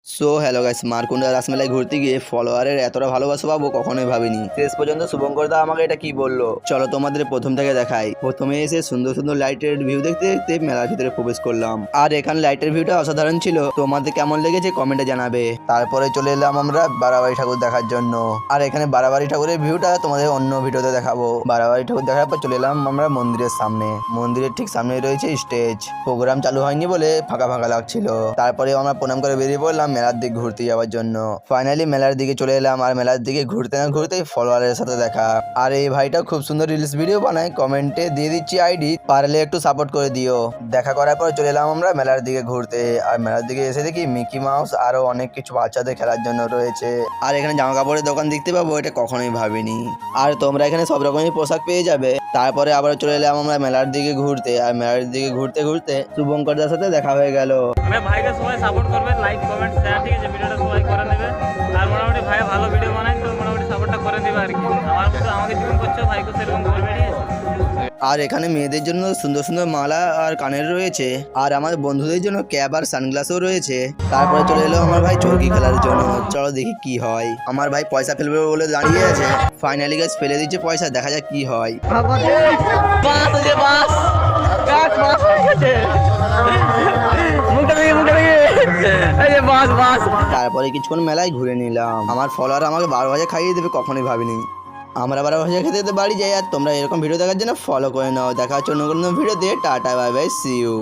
So hello guys, Markunda রাসমেলায় ঘুরতে গিয়ে ফলোয়ারের এতটা ভালোবাসা পাবো কখনোই ভাবিনি। শেষ পর্যন্ত শুভঙ্কর দা আমাকে এটা কি বললো চলো তোমাদের প্রথম থেকে দেখাই। প্রথমে এসে সুন্দর সুন্দর লাইটের ভিউ দেখতে দেখতে মেলার ভিতরে প্রবেশ করলাম, আর এখানে লাইটের ভিউটা অসাধারণ ছিল। তোমাদের কেমন লেগেছে কমেন্টে জানাবে। তারপরে চলে এলাম আমরা বারাবাড়ি ঠাকুর দেখার জন্য, আর এখানে বারাবাড়ি ঠাকুরের ভিউটা তোমাদের অন্য ভিডিওতে দেখাবো। বারাবাড়ি ঠাকুর দেখার পর চলে এলাম আমরা মন্দিরের সামনে। মন্দিরের ঠিক সামনে রয়েছে স্টেজ। প্রোগ্রাম চালু হয়নি বলে ফাঁকা ফাঁকা লাগছিল। তারপরে আমরা প্রণাম করে বেরিয়ে পড়লাম মেলার দিকে ঘুরতে যাওয়ার জন্য। ফাইনালি মেলার দিকে চলে এলাম, আর মেলার দিকে ঘুরতে না ঘুরতেই ফলোয়ারের সাথে দেখা। আর এই ভাইটা খুব সুন্দর রিলস ভিডিও বানায়, কমেন্টে দিয়ে দিচ্ছি আইডি, পারলে একটু সাপোর্ট করে দিও। দেখা করার পর চলে এলাম আমরা মেলার দিকে ঘুরতে, আর মেলার দিকে এসে দেখি মিকি মাউস আরো অনেক কিছু বাচ্চাদের খেলার জন্য রয়েছে। আর এখানে জামা কাপড়ের দোকান দেখতে পাবো, এটা কখনোই ভাবিনি। আর তোমরা এখানে সব রকমের পোশাক পেয়ে যাবে। তারপরে আবার চলে এলাম আমরা মেলার দিকে ঘুরতে, আর মেলার দিকে ঘুরতে ঘুরতে শুভঙ্করদার সাথে দেখা হয়ে গেল। ভাইকে সবাই সাপোর্ট করবে, লাইক কমেন্ট শেয়ার, ঠিক আছে, ভিডিওটা সবাই করে নেবে। আর মোটামুটি ভাই ভালো ভিডিও বানায়, তো মোটামুটি সাপোর্টটা করে দেবে আর কি। আমার মতো আমাকে জীবন করছো, ভাইকে সেরকম করবে, ঠিক আছে। আর এখানে মেয়েদের জন্য সুন্দর সুন্দর মালা আর কানের রয়েছে, আর আমার বন্ধুদের জন্য ক্যাপ আর সানগ্লাসও রয়েছে। তারপরে চলে এলো আমার ভাই চরকি খেলার জন্য। চলো দেখি কি হয়। আমার ভাই পয়সা ফেলবে বলে দাঁড়িয়ে আছে। ফাইনালি গাছ ফেলে দিচ্ছে পয়সা, দেখা যাক কি হয়। তারপরে কিছুক্ষণ মেলায় ঘুরে নিলাম। আমার ফলোয়ার আমাকে 12 ভাজা খাইয়ে দেবে কখনোই ভাবিনি। আমরা 12 ভাজা খেতে খেতে বাড়ি যাই। আর তোমরা এরকম ভিডিও দেখার জন্য ফলো করে নাও। দেখা হচ্ছে অন্য কোনো ভিডিওতে। Tata bye bye, see you.